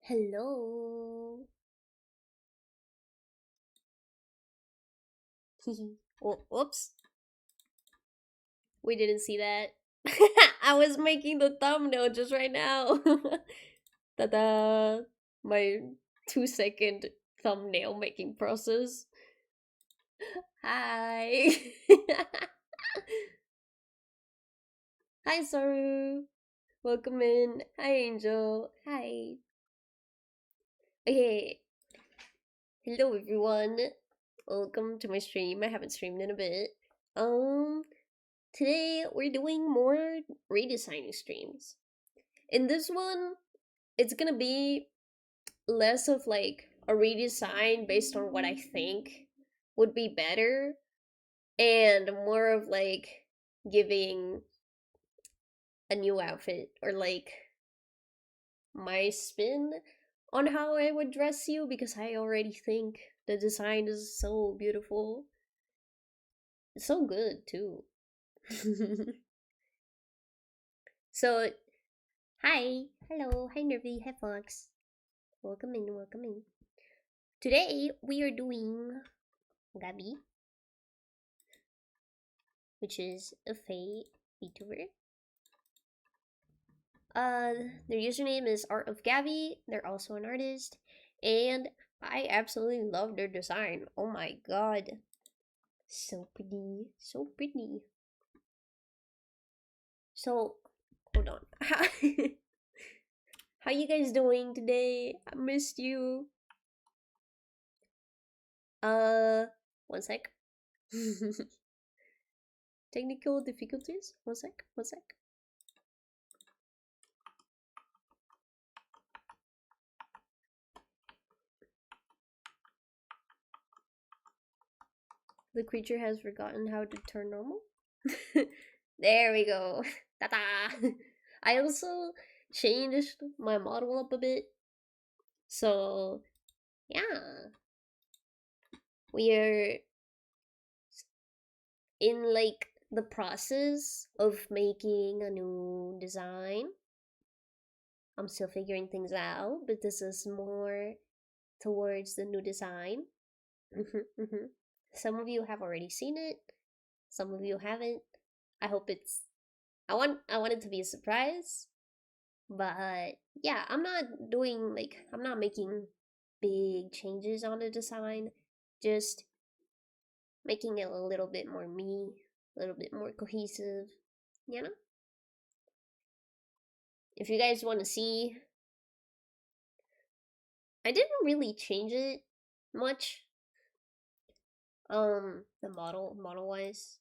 Hello. Oh, whoops. We didn't see that. I was making the thumbnail just right now. Ta-da! My 2 second thumbnail making process. Hi. Hi, Saru. Welcome in. Hi, Angel. Hi. Okay. Hello, everyone. Welcome to my stream. I haven't streamed in a bit. Um, Today we're doing more redesigning streams. In this one, it's gonna be less of like a redesign based on what I think would be better, and more of like giving a new outfit or like my spin on how I would dress you because I already think the design is so beautiful. It's so good too. So, hi, hello, hi Nervy, hi Fox. Welcome in, welcome in. Today we are doing Gabi, which is a Fae VTuber. Their username is Art of Gabby. They're also an artist, and I absolutely love their design. Oh my god, so pretty, so pretty. So, hold on. How you guys doing today? I missed you. Uh, one sec. Technical difficulties. One sec. One sec. The creature has forgotten how to turn normal. There we go. Ta-da! I also changed my model up a bit. So, yeah. We are in like the process of making a new design. I'm still figuring things out, but this is more towards the new design. Some of you have already seen it, some of you haven't. I hope it's I want it to be a surprise. But yeah, I'm not making big changes on the design, just making it a little bit more me, a little bit more cohesive, you know? If you guys want to see, I didn't really change it much. The model wise.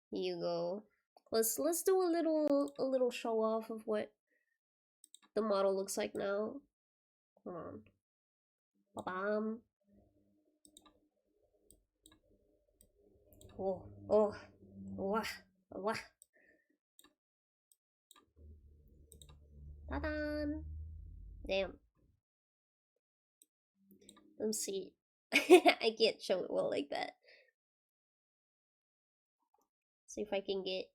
Here you go. Let's do a little show off of what the model looks like now. Hold on. Ba-bam. Oh, oh, wah, wah. Ta-da! Damn. Let's see. I can't show it well like that. See if I can get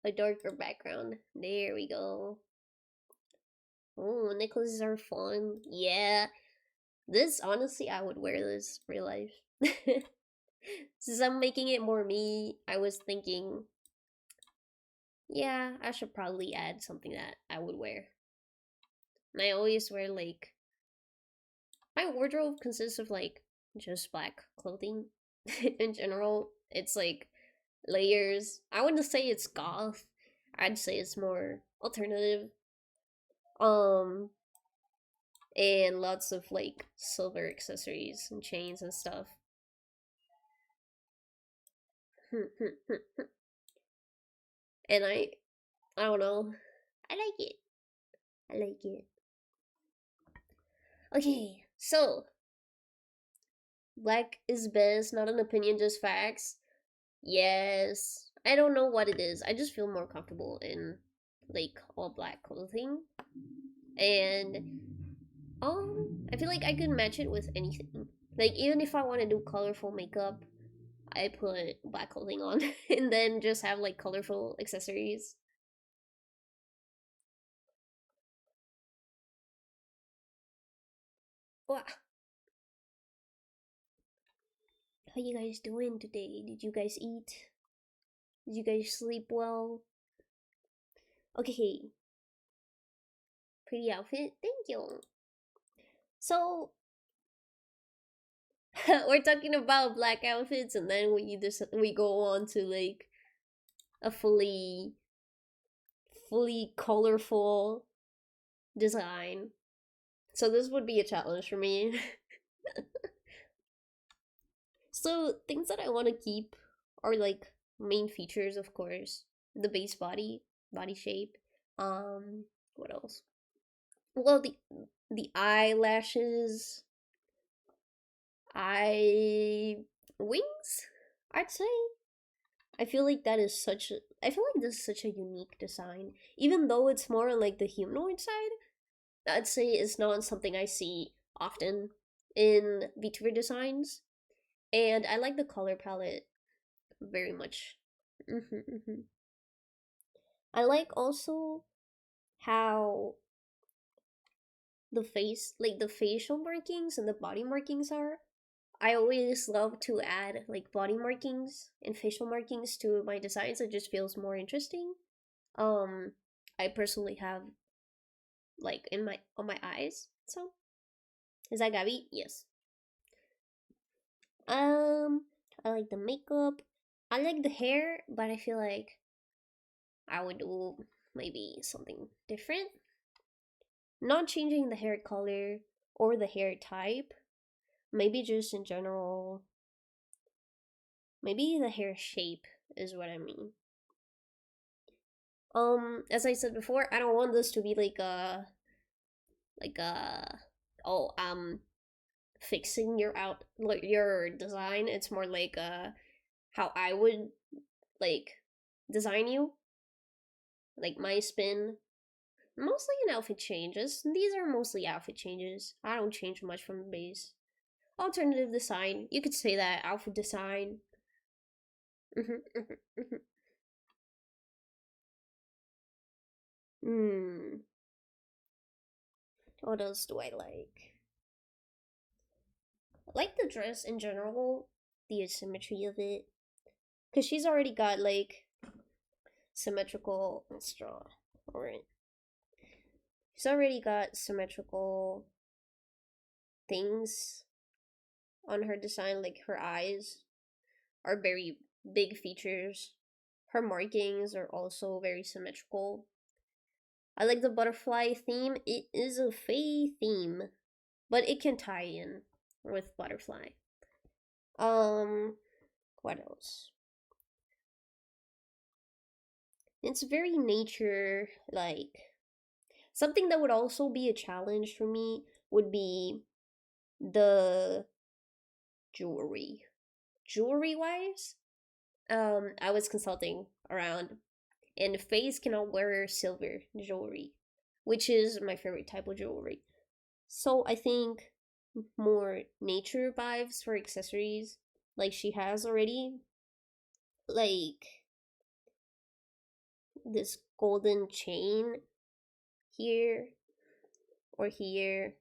a darker background. There we go. Oh, necklaces are fun. Yeah. This, honestly, I would wear this real life. Since I'm making it more me, I was thinking, yeah, I should probably add something that I would wear. And I always wear, like, my wardrobe consists of, like, just black clothing in general. It's, like, layers. I wouldn't say it's goth. I'd say it's more alternative. Um, and lots of, like, silver accessories and chains and stuff. And I don't know. I like it. I like it. Okay, so black is best, not an opinion, just facts. Yes. I don't know what it is. I just feel more comfortable in like all black clothing. And I feel like I could match it with anything. Like even if I want to do colorful makeup, I put black clothing on and then just have like colorful accessories. Wow. How you guys doing today? Did you guys eat? Did you guys sleep well? Okay. Pretty outfit. Thank you. So, we're talking about black outfits, and then we go on to like a fully colorful design. So this would be a challenge for me. So things that I want to keep are like main features, of course, the base body shape. What else? Well, the eyelashes, eye wings, I'd say. I feel like that is such a, I feel like this is such a unique design. Even though it's more on like the humanoid side, I'd say it's not something I see often in VTuber designs. And I like the color palette very much. I like also how the facial markings and the body markings are. I always love to add like body markings and facial markings to my designs. It just feels more interesting. Um, I personally have like in my on my eyes. So is that Gabby? Yes. Um, I like the makeup. I like the hair, but I feel like I would do maybe something different. Not changing the hair color or the hair type. Maybe just in general. Maybe the hair shape is what I mean. As I said before, I don't want this to be like a oh fixing your your design. It's more like how I would like design you, like my spin. Mostly in outfit changes. These are mostly outfit changes. I don't change much from the base. Alternative design. You could say that outfit design. Hmm. What else do I like? I like the dress in general, the asymmetry of it, because she's already got like symmetrical. Let's draw. Alright. She's already got symmetrical things on her design, like her eyes are very big features. Her markings are also very symmetrical. I like the butterfly theme. It is a Fae theme, but it can tie in with butterfly. Um, what else? It's very nature like. Something that would also be a challenge for me would be the jewelry. Jewelry wise, I was consulting around, and Faze cannot wear silver jewelry, which is my favorite type of jewelry. So I think more nature vibes for accessories, like she has already, like this golden chain here or here.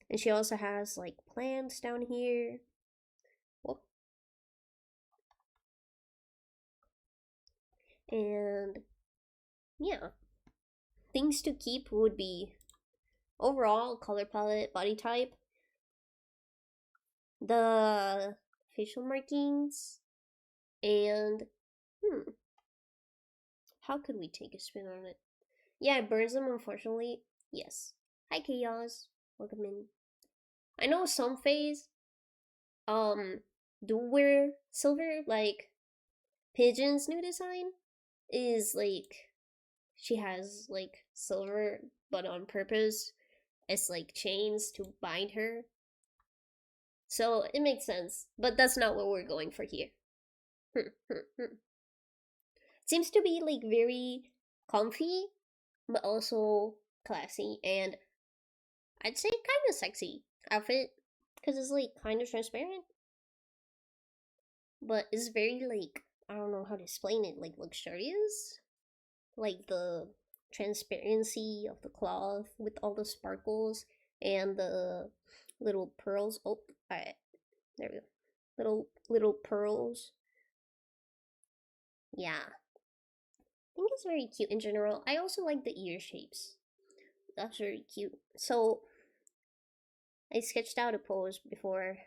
And she also has like plants down here. Oh. And yeah, things to keep would be overall color palette, body type, the facial markings, and how could we take a spin on it? Yeah, it burns them, unfortunately. Yes. Hi, Chaos. Welcome in. I know some phase do wear silver, like Pigeon's new design is like she has like silver but on purpose as like chains to bind her. So it makes sense, but that's not what we're going for here. Seems to be like very comfy, but also classy, and I'd say kind of sexy outfit because it's like kind of transparent, but it's very like I don't know how to explain it, like luxurious, like the transparency of the cloth with all the sparkles and the little pearls. Oh, alright, there we go. Little pearls. Yeah, I think it's very cute in general. I also like the ear shapes. That's very cute. So I sketched out a pose before.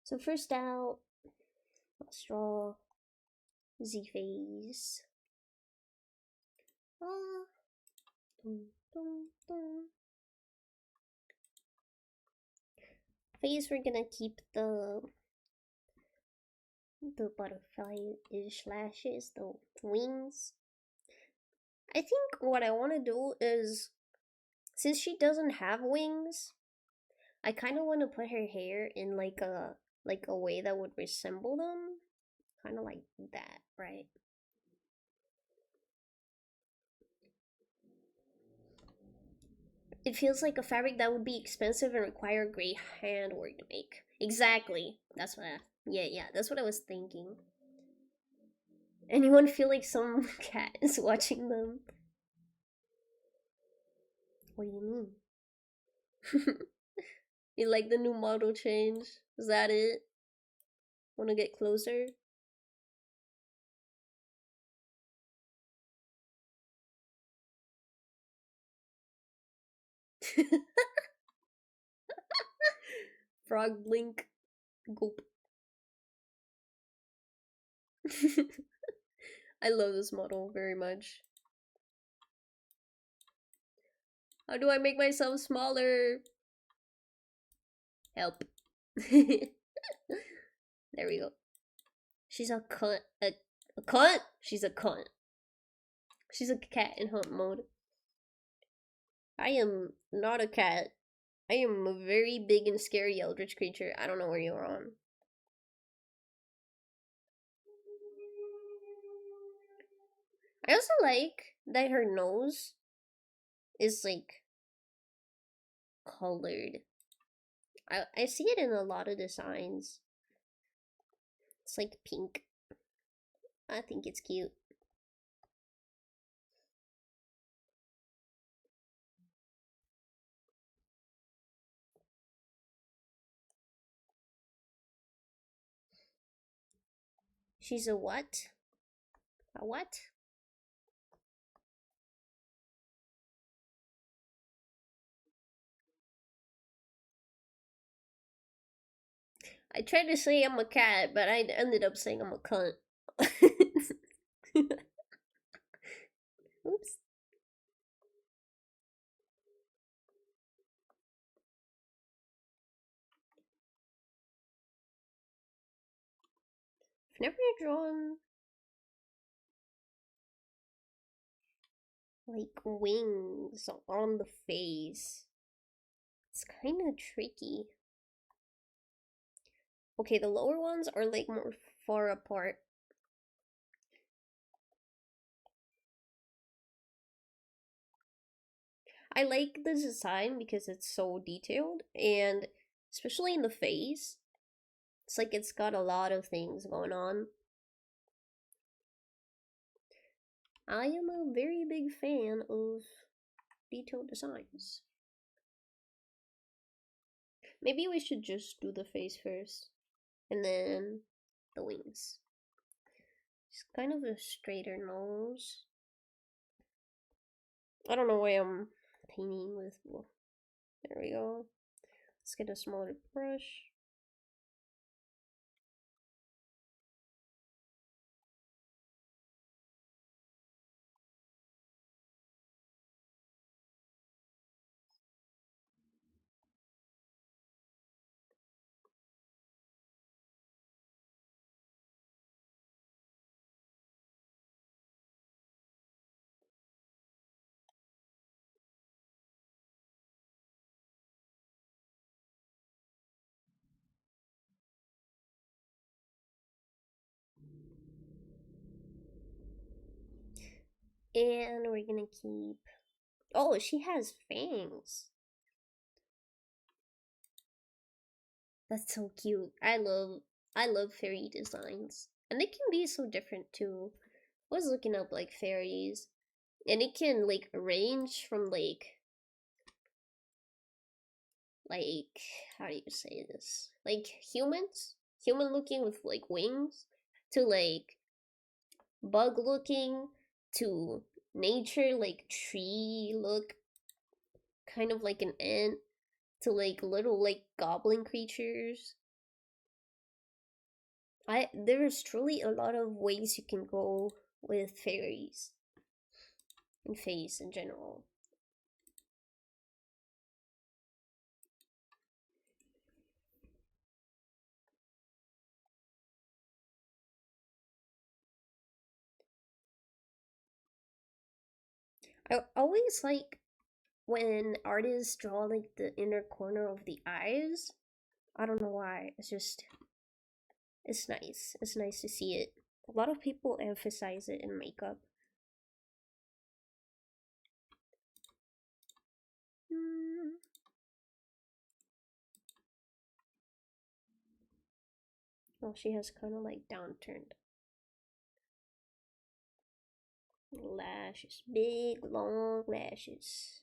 So first out, let's draw Z face. Ah, dun, dun, dun. Face, we're gonna keep the butterfly-ish lashes, the wings. I think what I want to do is, since she doesn't have wings, I kind of want to put her hair in like a way that would resemble them, kind of like that, right? It feels like a fabric that would be expensive and require great handwork to make. Exactly. That's what yeah, that's what I was thinking. Anyone feel like some cat is watching them? What do you mean? You like the new model change? Is that it? Wanna get closer? Frog blink. Goop. I love this model very much. How do I make myself smaller? Help. There we go. She's a cunt. A cunt? She's a cunt. She's a cat in hunt mode. I am not a cat. I am a very big and scary eldritch creature. I don't know where you're on. I also like that her nose is like colored. I see it in a lot of designs. It's like pink. I think it's cute. She's a what? A what? I tried to say I'm a cat, but I ended up saying I'm a cunt. Oops. I've never drawn like wings on the face. It's kind of tricky. Okay, the lower ones are like more far apart. I like the design because it's so detailed, and especially in the face, it's like it's got a lot of things going on. I am a very big fan of detailed designs. Maybe we should just do the face first, and then the wings. It's kind of a straighter nose. I don't know why I'm painting with. Well, there we go. Let's get a smaller brush. And we're gonna keep. Oh, she has fangs. That's so cute. I love fairy designs. And they can be so different too. I was looking up like fairies, and it can like range from like like, how do you say this? Like humans, human looking with like wings, to like bug looking, to nature like tree look, kind of like an ant, to like little like goblin creatures. There's truly a lot of ways you can go with fairies and fays in general. I always like when artists draw like the inner corner of the eyes. I don't know why. It's just it's nice. It's nice to see it. A lot of people emphasize it in makeup. Mm. Well, she has kind of like downturned lashes, big long lashes.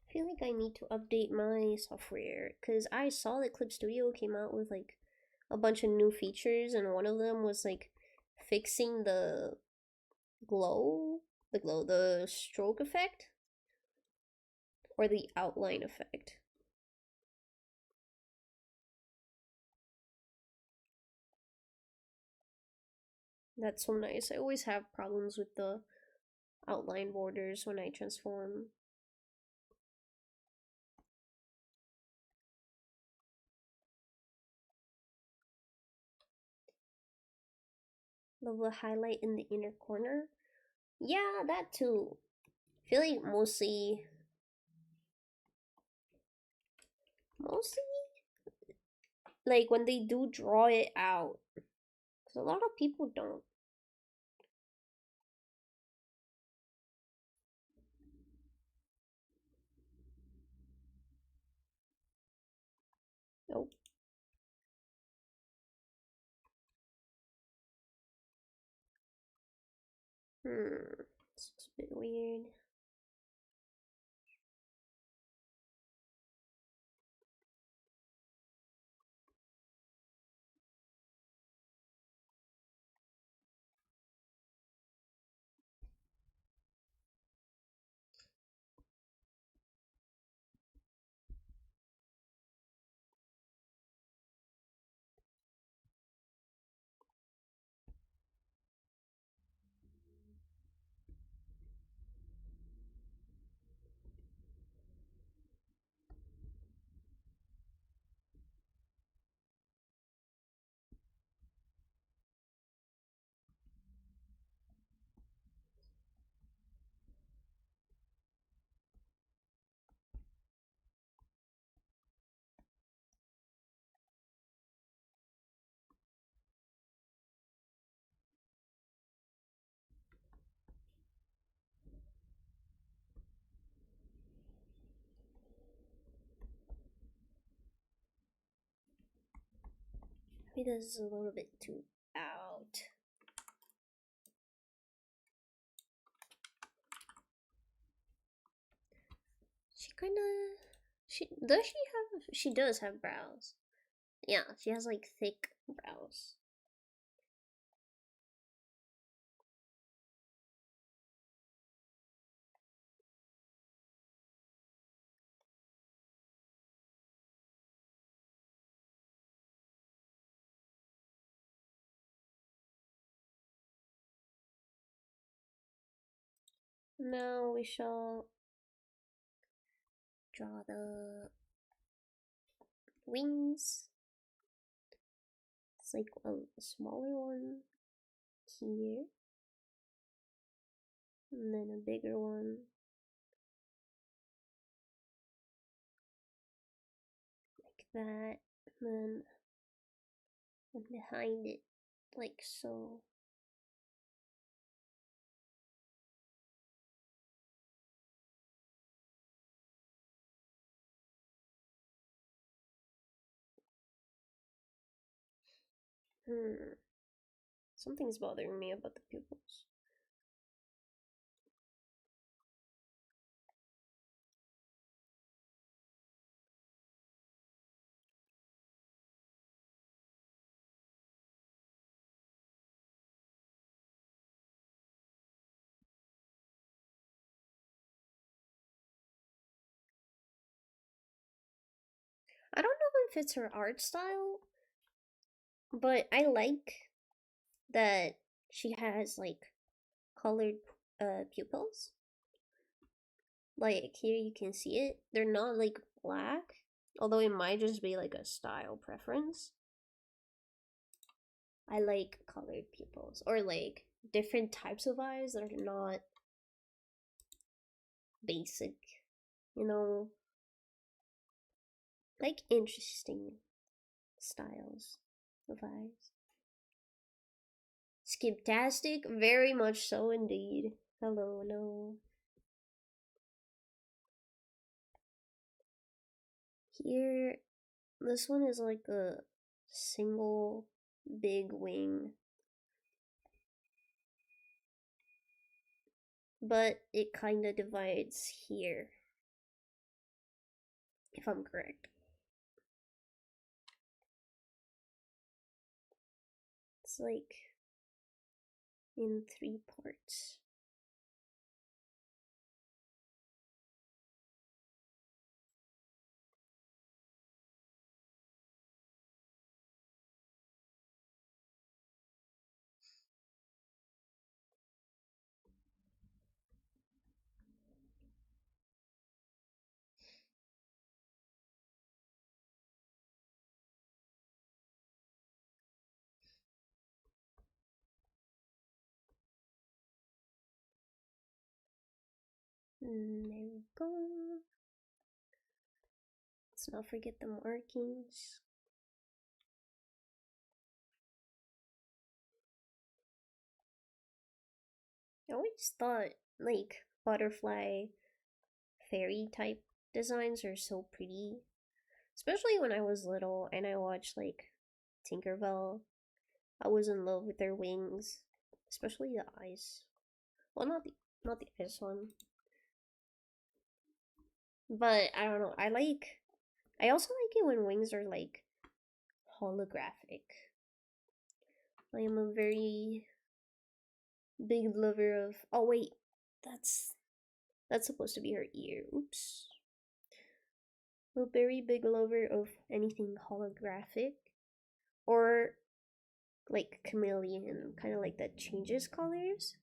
I feel like I need to update my software because I saw that Clip Studio came out with like a bunch of new features, and one of them was like fixing glow, the stroke effect, or the outline effect. That's so nice. I always have problems with the outline borders when I transform. Love the highlight in the inner corner. Yeah, that too. I feel like mostly like when they do draw it out, because a lot of people don't. Nope. This looks a bit weird. Maybe this is a little bit too out. She kinda she does have brows. Yeah, she has like thick brows. Now we shall draw the wings. It's like a smaller one here, and then a bigger one that, and then behind it, like so. Something's bothering me about the pupils. I don't know if it's her art style, but I like that she has like colored pupils. Like here you can see it. They're not like black, although it might just be like a style preference. I like colored pupils or like different types of eyes that are not basic, you know, like interesting styles of eyes. Skiptastic, very much so indeed. Hello, no. Here, this one is like a single big wing, but it kind of divides here, if I'm correct. It's like in 3 parts. There we go. Let's not forget the markings. I always thought like butterfly fairy type designs are so pretty, especially when I was little and I watched like Tinkerbell. I was in love with their wings, especially the eyes. Well, not the eyes one, but I don't know. I also like it when wings are like holographic. I am a very big lover of. Oh wait, that's supposed to be her ear. Oops. A very big lover of anything holographic or like chameleon, kind of like that changes colors.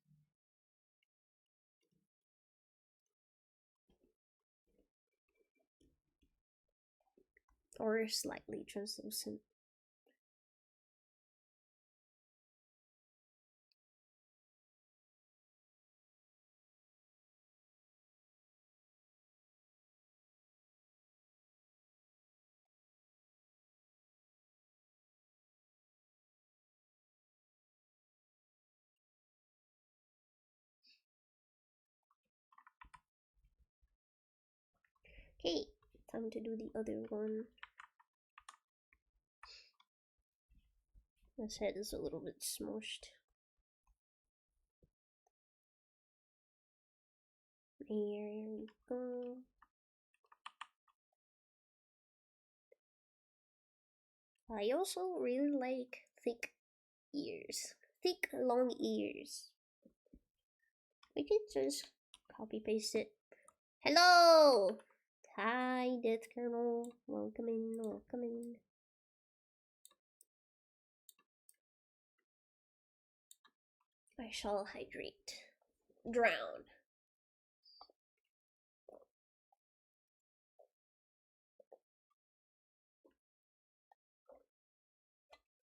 Or slightly translucent. Okay, time to do the other one. This head is a little bit smushed. There we go. I also really like thick ears. Thick, long ears. We can just copy paste it. Hello! Hi, Death Colonel. Welcome in, welcome in. I shall hydrate. Drown.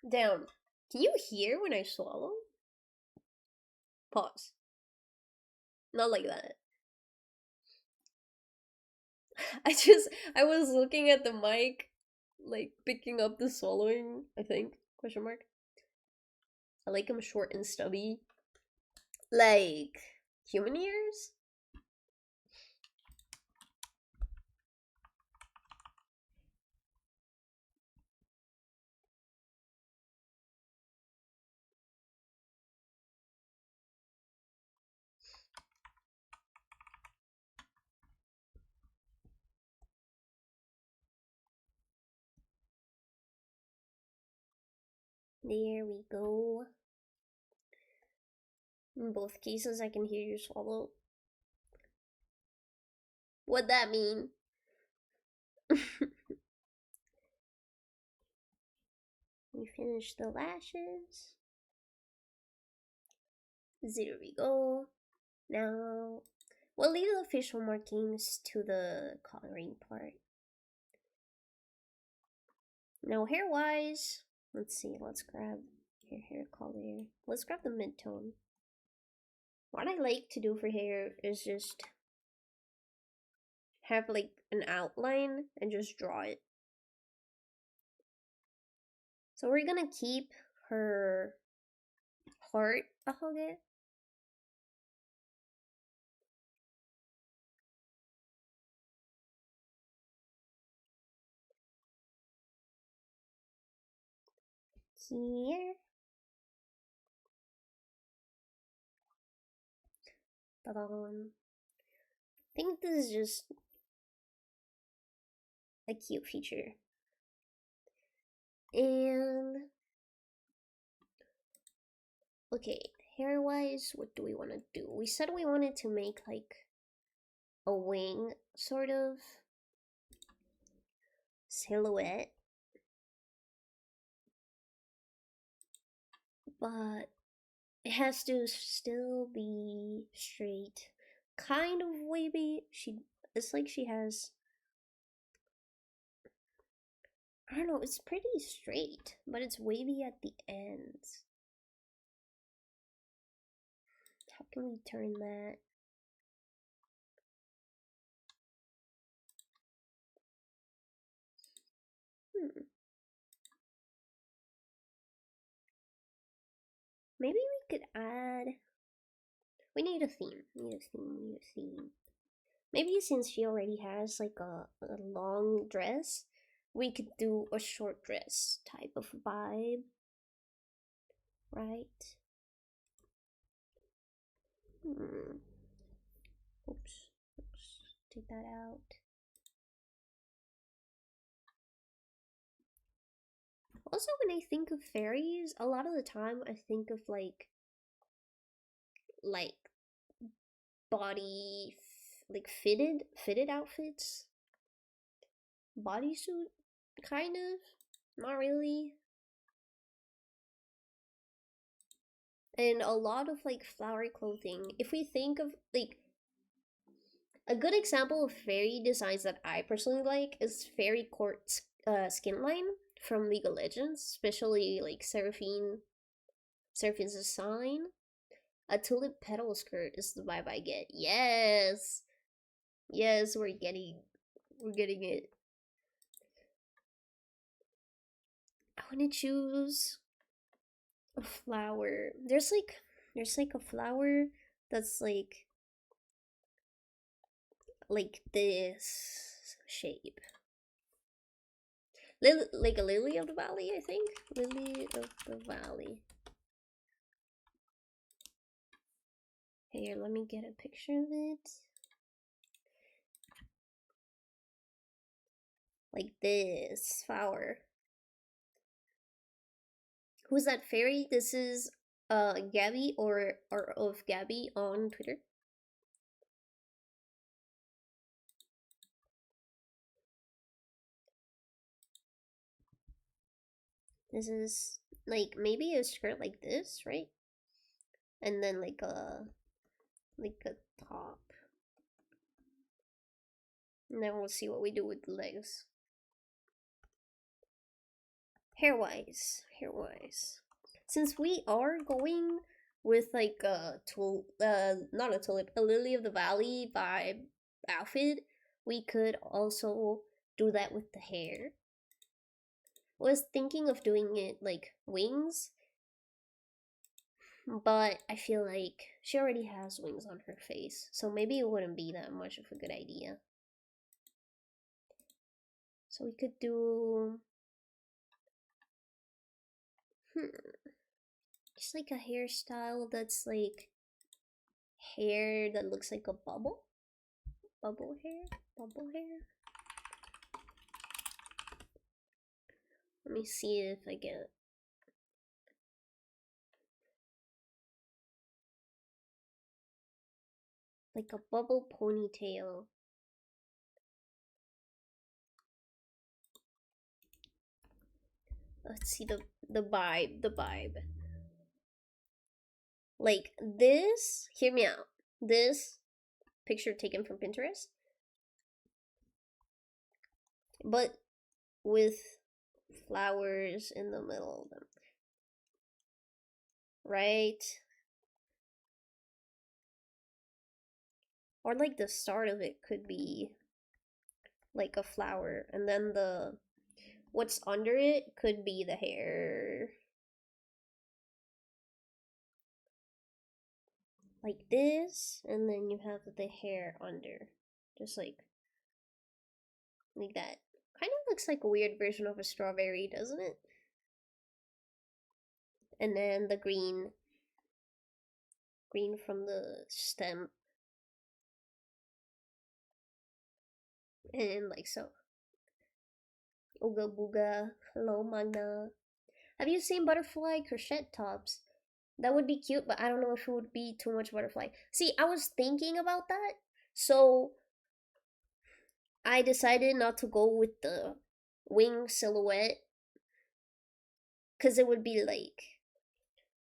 Down. Can you hear when I swallow? Pause. Not like that. I was looking at the mic like picking up the swallowing, I think. Question mark. I like them short and stubby. Like human ears? There we go. In both cases, I can hear you swallow. What'd that mean? We finished the lashes. There we go. Now, we'll leave the facial markings to the coloring part. Now, hair-wise, let's see, let's grab your hair color. Let's grab the mid-tone. What I like to do for hair is just have like an outline and just draw it. So we're gonna keep her heart ahoge. Here. I think this is just a cute feature. And okay, hair wise, what do we want to do? We said we wanted to make like a wing sort of silhouette, but it has to still be straight, kind of wavy. It's like she has, I don't know, it's pretty straight, but it's wavy at the ends. How can we turn that? Maybe we could add. We need a theme. Maybe since she already has like a long dress, we could do a short dress type of vibe. Right? Oops. Take that out. Also, when I think of fairies, a lot of the time I think of like body like fitted outfits, bodysuit kind of, not really, and a lot of like flowery clothing. If we think of like a good example of fairy designs that I personally like is Fairy Court skin line from League of Legends, especially like Seraphine's design. A tulip petal skirt is the vibe I get. Yes, we're getting it. I want to choose a flower. There's like a flower that's like this shape. Like a lily of the valley, I think. Lily of the valley. Here, let me get a picture of it. Like this flower. Who's that fairy? This is Gabby or of Gabby on Twitter. This is like maybe a skirt like this, right? And then like a top. And then we'll see what we do with the legs. Hair wise. Since we are going with like a not a tulip, a lily of the valley vibe outfit, we could also do that with the hair. Was thinking of doing it like wings, but I feel like she already has wings on her face, so maybe it wouldn't be that much of a good idea. So we could do just like a hairstyle that's like hair that looks like a bubble. Bubble hair? Bubble hair? Let me see if I get like a bubble ponytail. Let's see the vibe, the vibe. Like this, hear me out. This picture taken from Pinterest, but with flowers in the middle of them. Right? Or like the start of it could be like a flower, and then the what's under it could be the hair. Like this, and then you have the hair under. Just like that. Kind of looks like a weird version of a strawberry, doesn't it? And then the green from the stem. And like so. Ooga booga. Hello, Magna. Have you seen butterfly crochet tops? That would be cute, but I don't know if it would be too much butterfly. See, I was thinking about that. So I decided not to go with the wing silhouette. Because it would be like,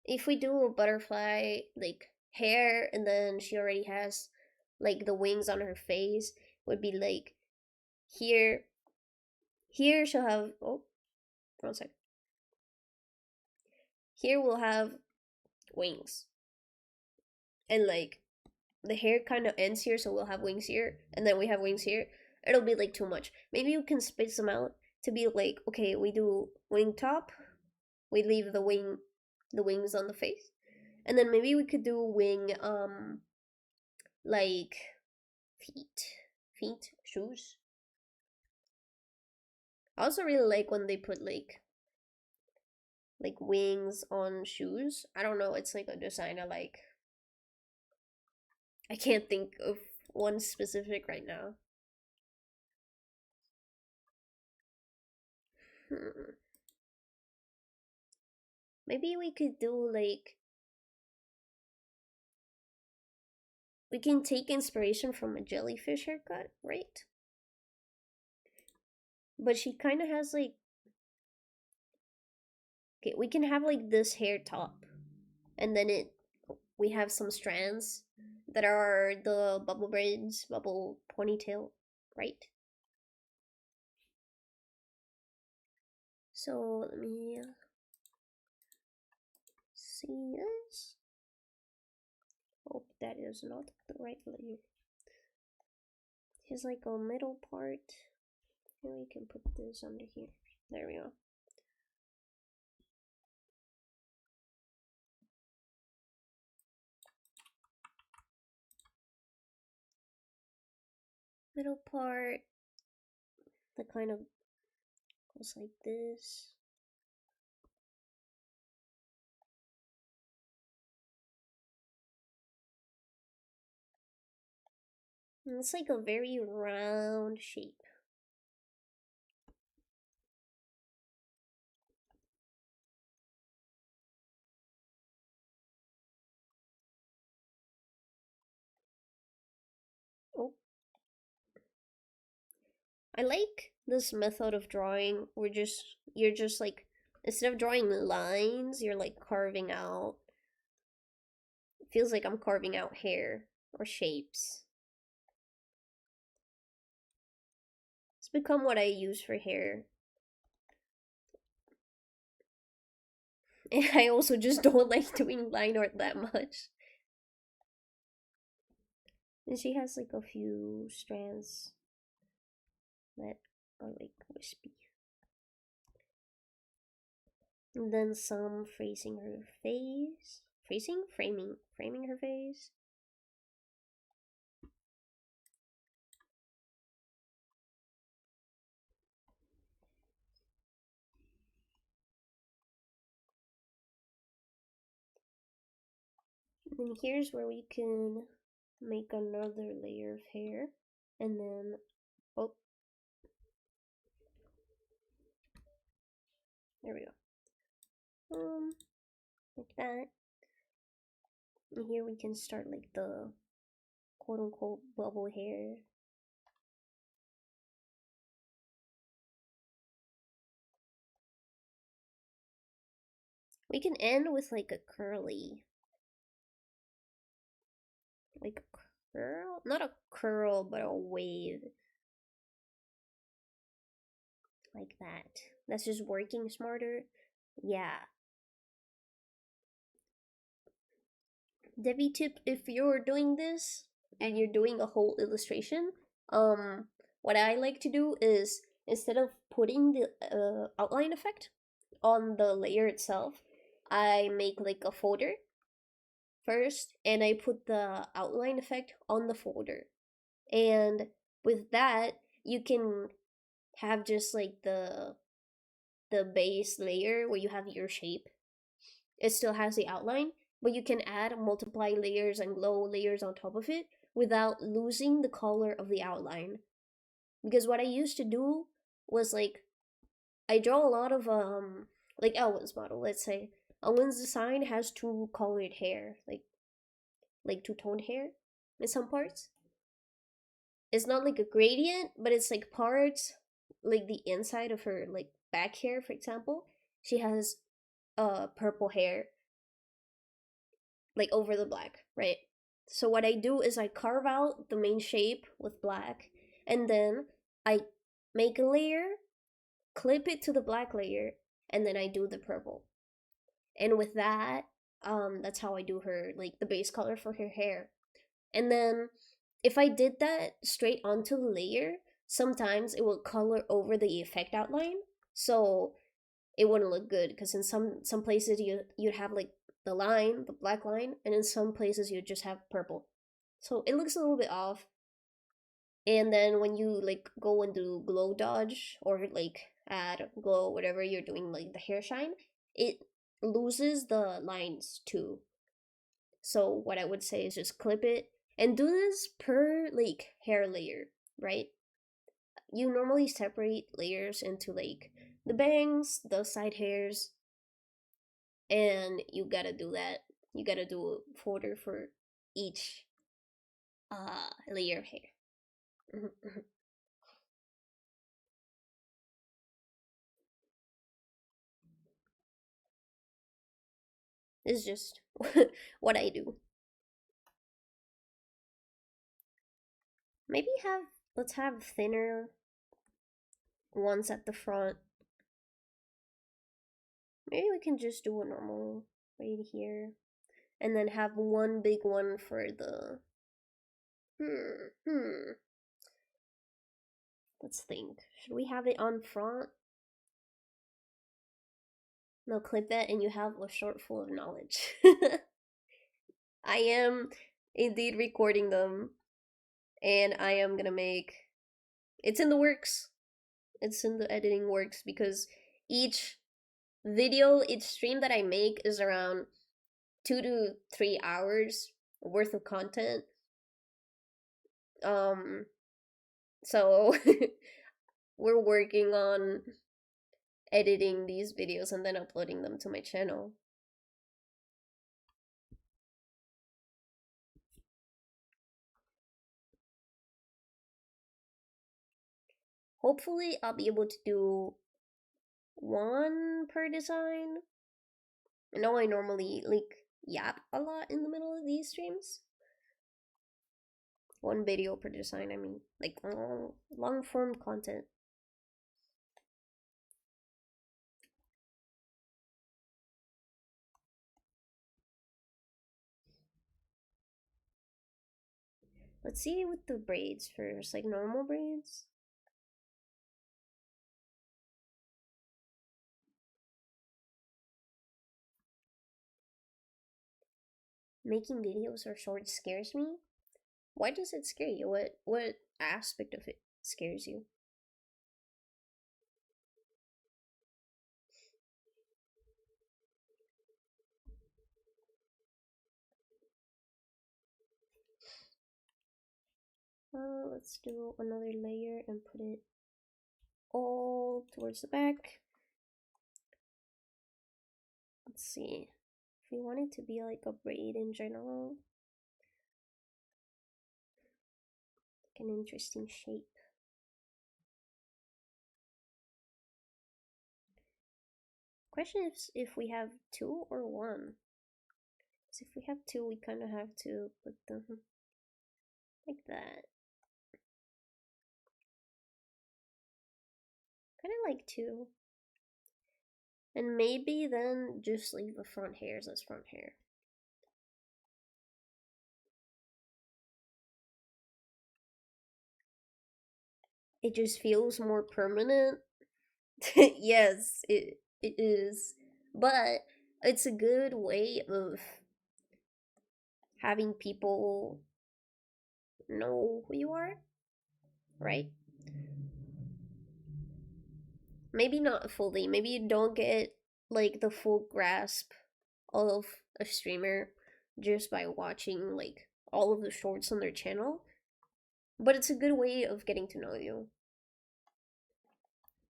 if we do a butterfly, like, hair, and then she already has, like, the wings on her face, would be like, here she'll have, oh, 1 second. Here we'll have wings. And, like, the hair kind of ends here, so we'll have wings here, and then we have wings here. It'll be, like, too much. Maybe we can space them out to be, like, okay, we do wing top, we leave the wings on the face, and then maybe we could do wing, like, feet, shoes. I also really like when they put like wings on shoes. I don't know, it's like a design I like. I can't think of one specific right now. Maybe we could do like, we can take inspiration from a jellyfish haircut, right? But she kind of has like, okay, we can have like this hair top, and then we have some strands that are the bubble braids, bubble ponytail, right? So let me see this. Hope that is not the right layer. Here's like a middle part. And we can put this under here. There we go. Middle part that kind of goes like this. And it's like a very round shape. Oh. I like this method of drawing where you're just like, instead of drawing lines, you're like carving out. It feels like I'm carving out hair or shapes. It's become what I use for hair. And I also just don't like doing line art that much. And she has like a few strands that are like wispy. And then some freezing her face. Framing her face. And then here's where we can make another layer of hair. And then, oh, there we go. Like that. And here we can start like the quote unquote bubble hair. We can end with like a curly, like a curl, not a curl, but a wave. Like that. That's just working smarter. Yeah. Debbie tip, if you're doing this and you're doing a whole illustration, what I like to do is instead of putting the outline effect on the layer itself, I make like a folder first and I put the outline effect on the folder. And with that, you can have just like the base layer where you have your shape. It still has the outline, but you can add multiply layers and glow layers on top of it without losing the color of the outline. Because what I used to do was like I draw a lot of like Elwyn's model, let's say. Elwyn's design has two colored hair, like two-toned hair in some parts. It's not like a gradient, but it's like parts like the inside of her like back hair, for example. She has purple hair like over the black, right? So what I do is I carve out the main shape with black, and then I make a layer, clip it to the black layer, and then I do the purple. And with that, that's how I do her like the base color for her hair. And then if I did that straight onto the layer, sometimes it will color over the effect outline, so it wouldn't look good because in some places you'd have like the black line, and in some places you just have purple. So it looks a little bit off. And then when you like go and do glow dodge or like add glow, whatever you're doing, like the hair shine, it loses the lines too. So what I would say is just clip it and do this per like hair layer, right? You normally separate layers into like the bangs, the side hairs, and you gotta do that. You gotta do a folder for each layer of hair. This is just what I do. Maybe let's have thinner ones at the front. Maybe we can just do a normal right here, and then have one big one for the Let's think. Should we have it on front? No, clip that and you have a short full of knowledge. I am indeed recording them, and I am gonna make. It's in the works. It's in the editing works because each each stream that I make is around 2 to 3 hours worth of content. So we're working on editing these videos and then uploading them to my channel. Hopefully I'll be able to do one per design. I know I normally like yap a lot in the middle of these streams. One video per design, I mean, like long form content. Let's see with the braids first, like normal braids. making videos or shorts scares me. Why does it scare you? What aspect of it scares you? Let's do another layer and put it all towards the back. Let's see. If we want it to be like a braid in general, like an interesting shape. Question is if we have two or one. Because if we have two, we kind of have to put them like that. Kind of like two. And maybe then just leave the front hairs as front hair. It just feels more permanent. Yes, it is. But it's a good way of having people know who you are, right? Maybe not fully. Maybe you don't get like the full grasp of a streamer just by watching like all of the shorts on their channel, but it's a good way of getting to know you.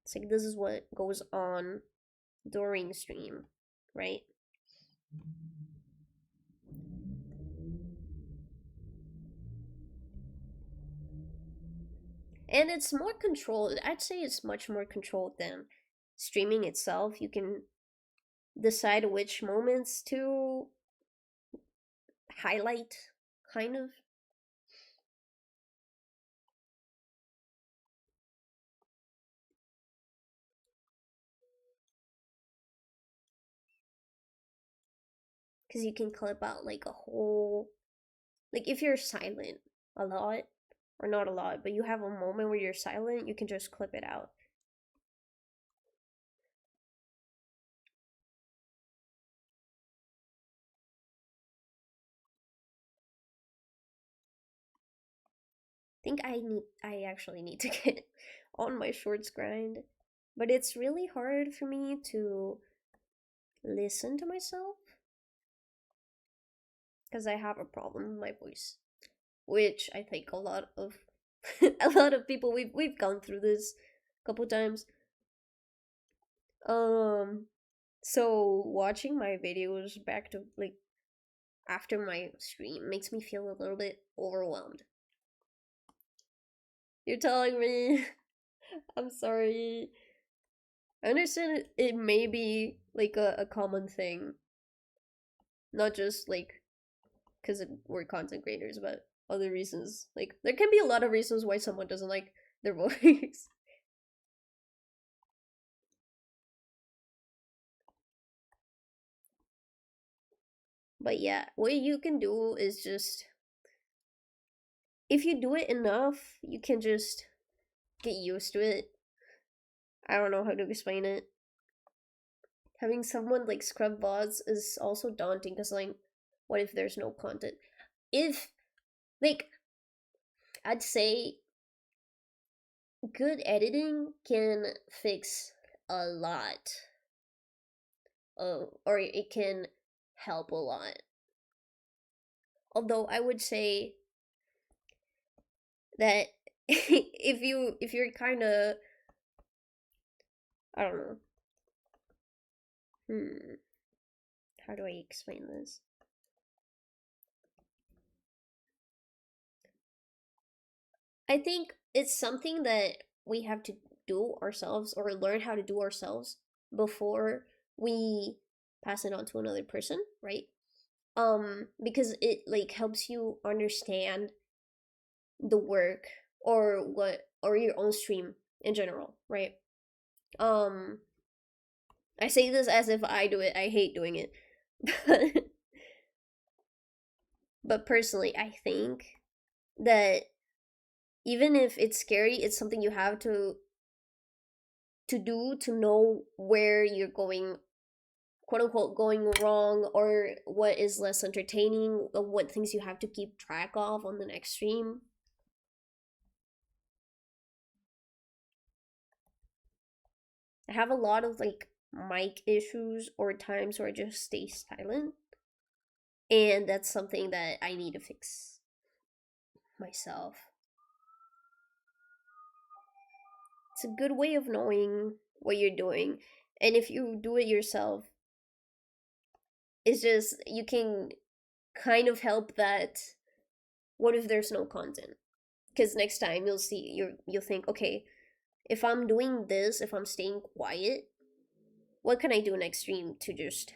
It's like this is what goes on during stream, right? And it's more controlled. I'd say it's much more controlled than streaming itself. You can decide which moments to highlight, kind of. Because you can clip out like a whole. Like if you're silent a lot, or not a lot, but you have a moment where you're silent, you can just clip it out. Think I actually need to get on my shorts grind. But it's really hard for me to listen to myself because I have a problem with my voice, which I think a lot of a lot of people we've gone through this a couple times. Um so watching my videos back to like after my stream makes me feel a little bit overwhelmed. You're telling me I'm sorry. I understand it may be like a common thing, not just like because we're content creators, but other reasons. Like there can be a lot of reasons why someone doesn't like their voice. But yeah, what you can do is just if you do it enough, you can just get used to it. I don't know how to explain it. Having someone like scrub VODs is also daunting because like what if there's no content? If like I'd say good editing can fix a lot or it can help a lot. Although I would say that if you're kind of I don't know. How do I explain this? I think it's something that we have to do ourselves or learn how to do ourselves before we pass it on to another person, right? Because it like helps you understand the work or what or your own stream in general, right? Um I say this as if I do it. I hate doing it. But personally, I think that even if it's scary, it's something you have to do to know where you're going quote unquote going wrong, or what is less entertaining, or what things you have to keep track of on the next stream. I have a lot of like mic issues or times where I just stay silent, and that's something that I need to fix myself. It's a good way of knowing what you're doing, and if you do it yourself, it's just you can kind of help that. What if there's no content? Because next time you'll think, okay, if I'm doing this, if I'm staying quiet, what can I do next stream to just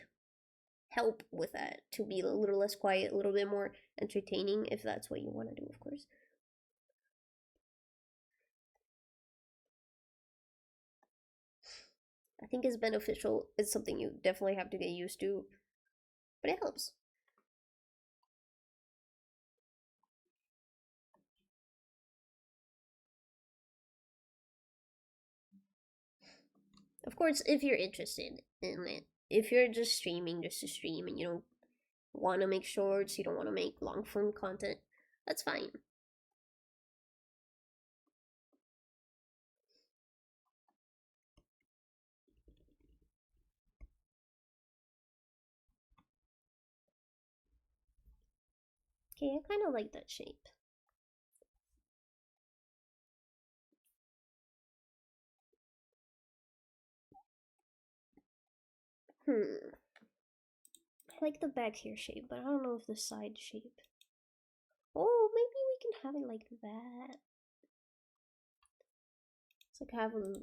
help with that, to be a little less quiet, a little bit more entertaining, if that's what you want to do, of course. I think it's beneficial. It's something you definitely have to get used to, but it helps. Of course, if you're interested in it. If you're just streaming just to stream and you don't want to make shorts, you don't want to make long form content, that's fine. Okay, I kind of like that shape. I like the back here shape, but I don't know if the side shape. Oh, maybe we can have it like that. It's like have a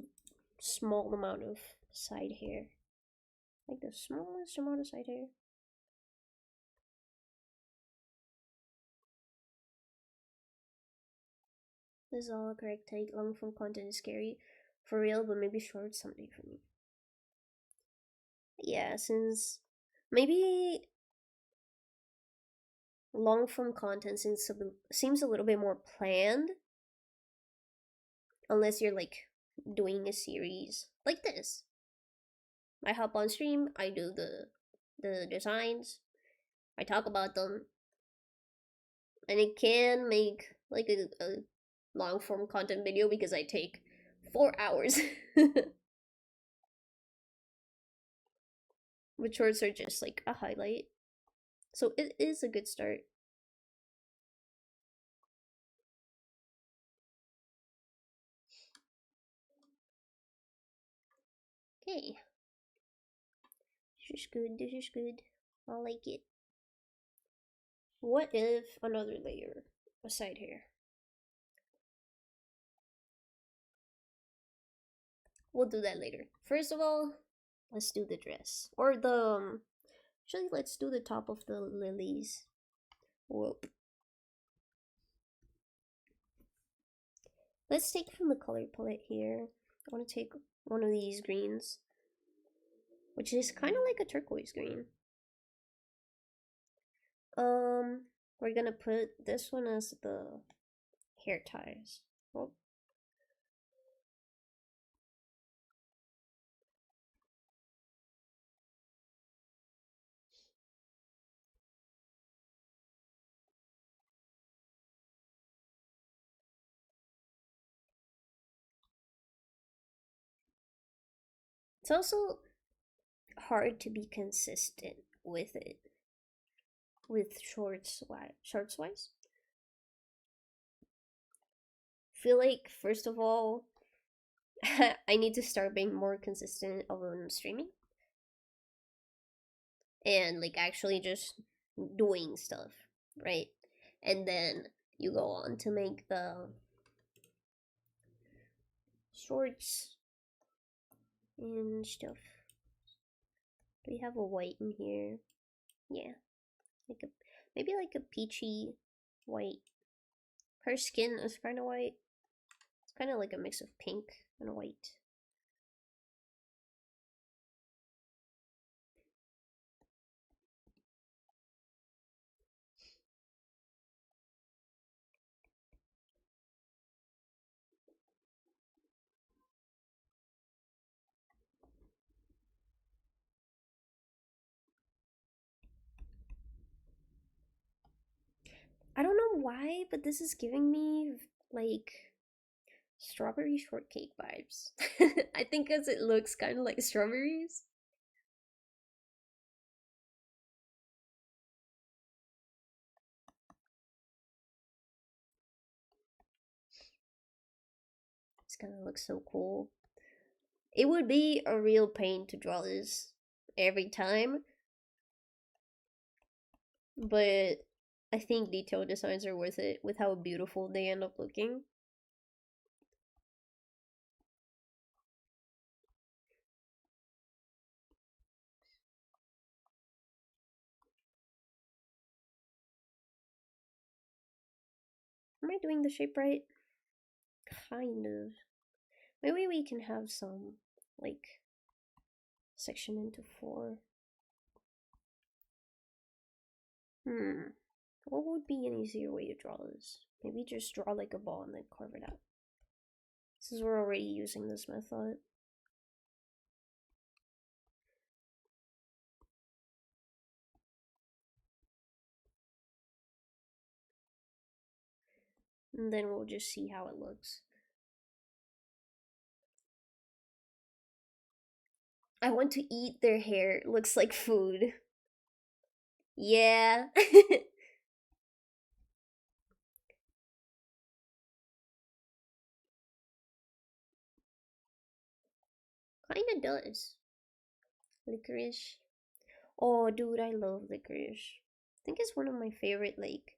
small amount of side hair. Like the smallest amount of side hair. This is all correct take. Long form content is scary for real, but maybe short someday for me. Yeah, since maybe long form content seems a little bit more planned, unless you're like doing a series like this. I hop on stream, I do the designs, I talk about them, and it can make like a long form content video because I take 4 hours. But shorts are just like a highlight. So it is a good start. Okay. This is good, this is good. I like it. What if another layer aside here? We'll do that later. First of all, let's do the dress. Or actually, let's do the top of the lilies. Whoop. Let's take from the color palette here. I want to take one of these greens, which is kind of like a turquoise green. We're gonna put this one as the hair ties. Oh. It's also hard to be consistent with it, with shorts wise. Feel like first of all, I need to start being more consistent on streaming and like actually just doing stuff, right? And then you go on to make the shorts and stuff. Do we have a white in here? Yeah, like a maybe like a peachy white. Her skin is kind of white. It's kind of like a mix of pink and white. know why, but this is giving me like strawberry shortcake vibes. I think because it looks kind of like strawberries. This kind of looks so cool. It would be a real pain to draw this every time, but I think detail designs are worth it with how beautiful they end up looking. Am I doing the shape right? Kind of. Maybe we can have some, like, section into 4. What would be an easier way to draw this? Maybe just draw like a ball and then carve it out. Since we're already using this method. And then we'll just see how it looks. I want to eat their hair. It looks like food. Yeah. Kinda does. Licorice. Oh, dude, I love licorice. I think it's one of my favorite, like,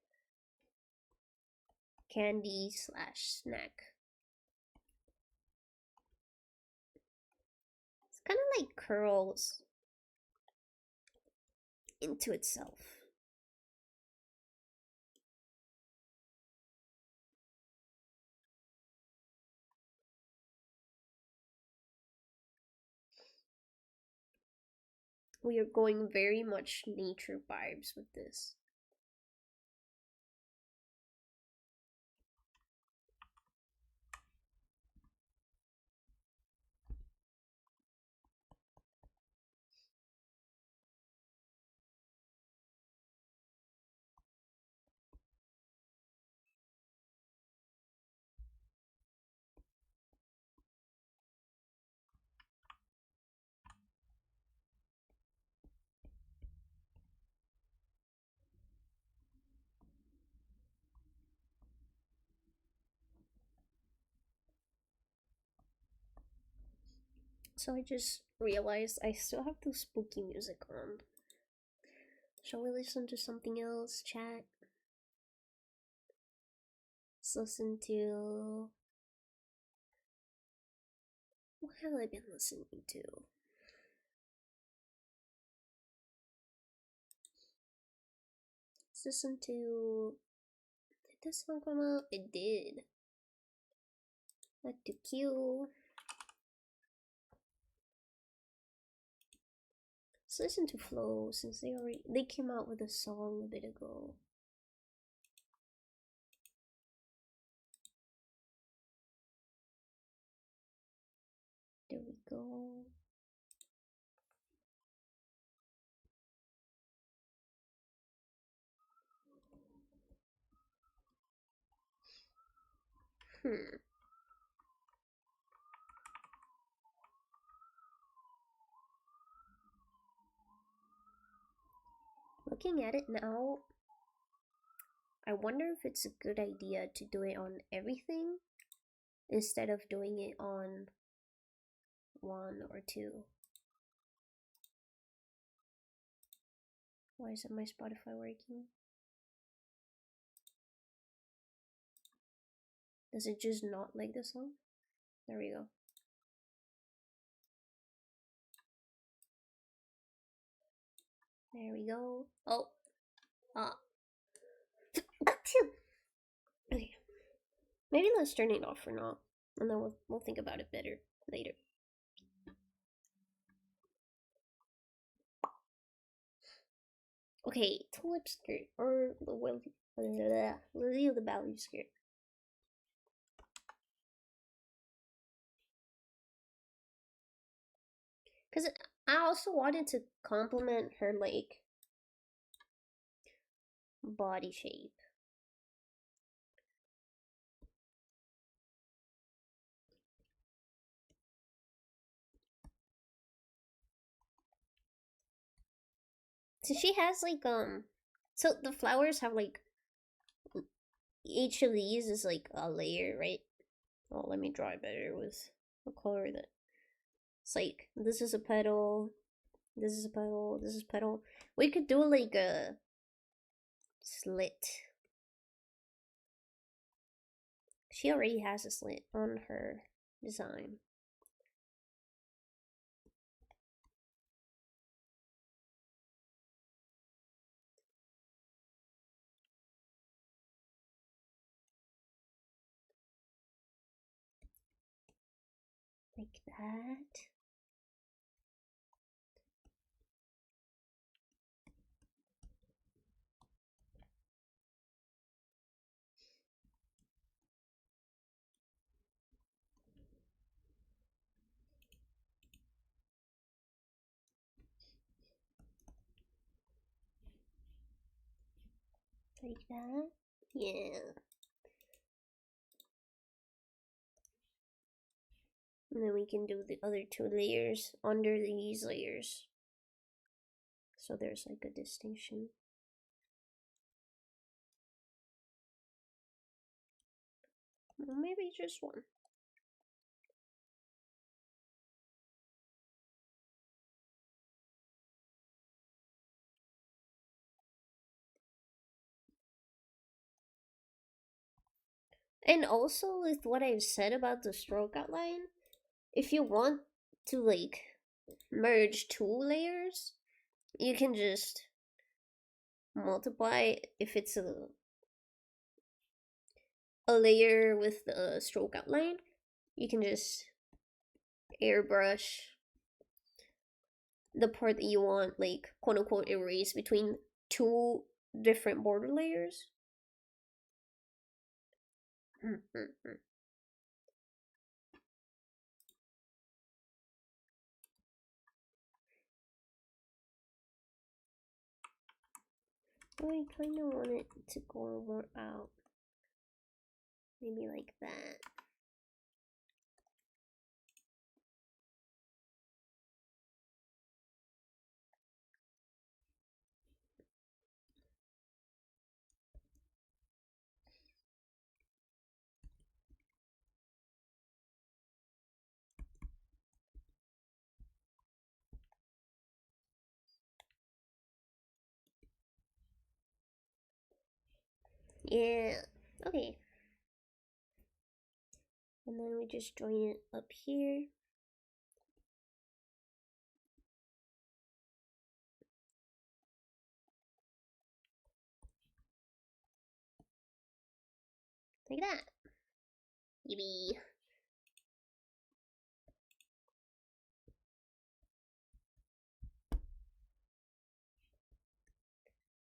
candy slash snack. It's kind of like curls into itself. We are going very much nature vibes with this. So I just realized I still have the spooky music on. Shall we listen to something else, chat? Let's listen to... What have I been listening to? Let's listen to... Did this song come out? It did. Let to Q. Let's listen to Flow since they came out with a song a bit ago. There we go. Looking at it now, I wonder if it's a good idea to do it on everything instead of doing it on 1 or 2. Why isn't my Spotify working? Does it just not like the song? There we go. There we go. Oh. Okay. Maybe let's turn it off for now. And then we'll think about it better later. Okay, tulip skirt. Or the lily of the valley skirt. Because I also wanted to complement her, like, body shape. So she has like so the flowers have like each of these is like a layer, right? Oh, let me draw it better with a color that it's like this is a petal, this is a petal, this is petal. We could do like a slit. She already has a slit on her design. Like that. Like that. Yeah. And then we can do the other two layers under these layers. So there's like a distinction. Well, maybe just one. And also with what I've said about the stroke outline, if you want to like merge two layers, you can just multiply if it's a layer with the stroke outline, you can just airbrush the part that you want like quote unquote erase between two different border layers. I kind of want it to go more out. Maybe like that. Yeah. Okay. And then we just join it up here. Like that. Yippee.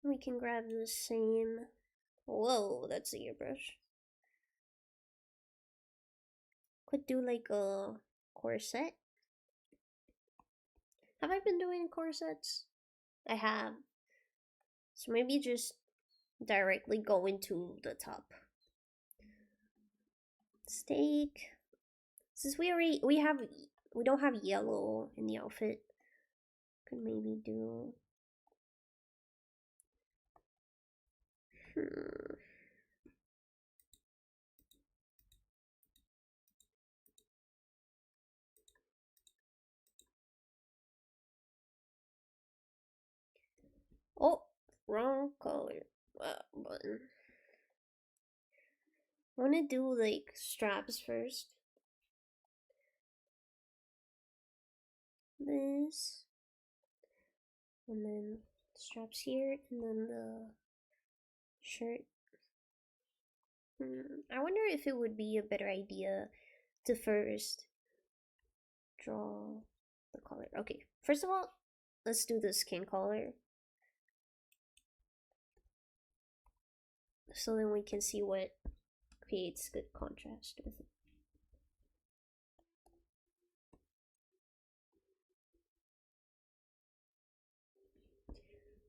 We can grab the same. Whoa, that's the airbrush. Could do like a corset. Have I been doing corsets? I have. So maybe just directly go into the top. Steak. Since we don't have yellow in the outfit. Could maybe do Oh, wrong color button. I want to do like straps first. This. And then straps here, and then the shirt. I wonder if it would be a better idea to first draw the color. Okay, first of all, let's do the skin color. So then we can see what creates good contrast with it.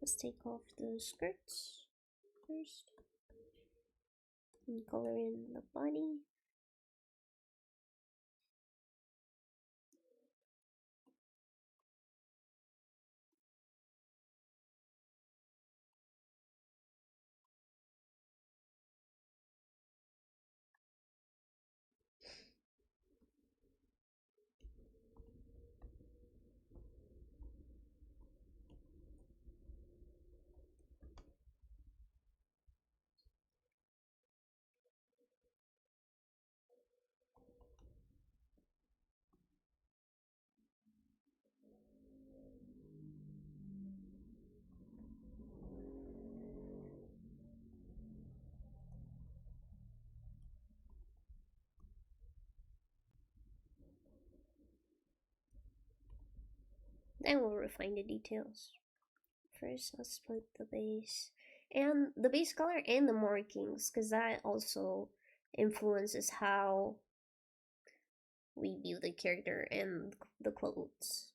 Let's take off the skirts first and color in the body. Then we'll refine the details. First, let's split the base. And the base color and the markings, because that also influences how we view the character and the clothes.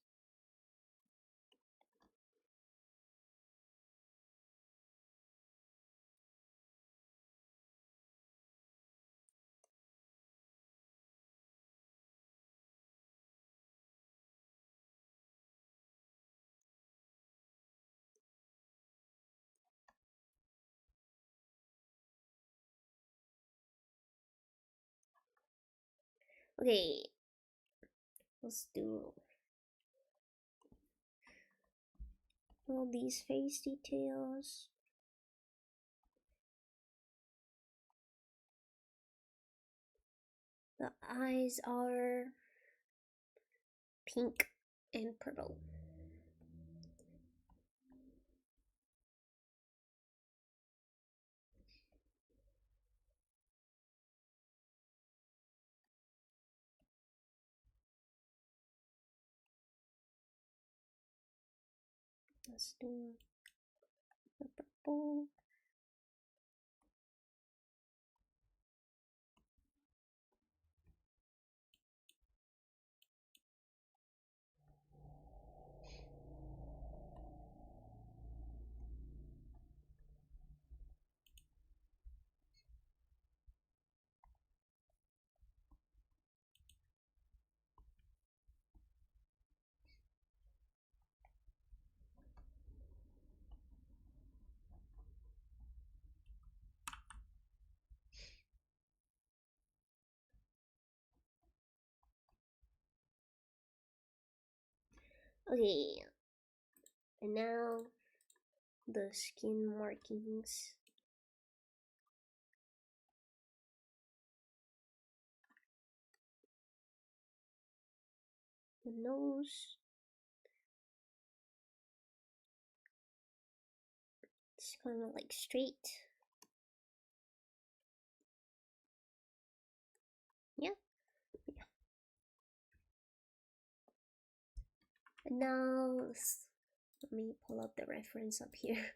Okay, let's do all these face details. The eyes are pink and purple. Let's do the purple. Okay, and now the skin markings. The nose. It's kind of like straight. Yeah. And now let me pull up the reference up here.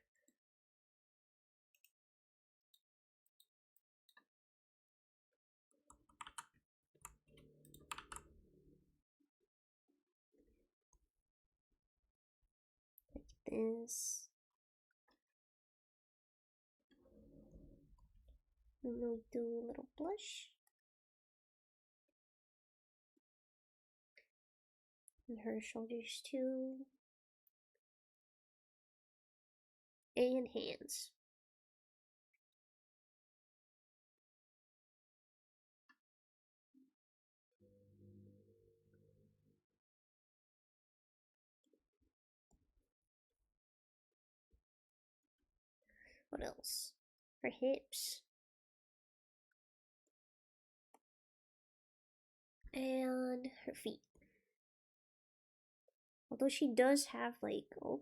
Like this. And we'll do a little blush. And her shoulders too. And hands. What else? Her hips. And her feet. Although she does have like, oh,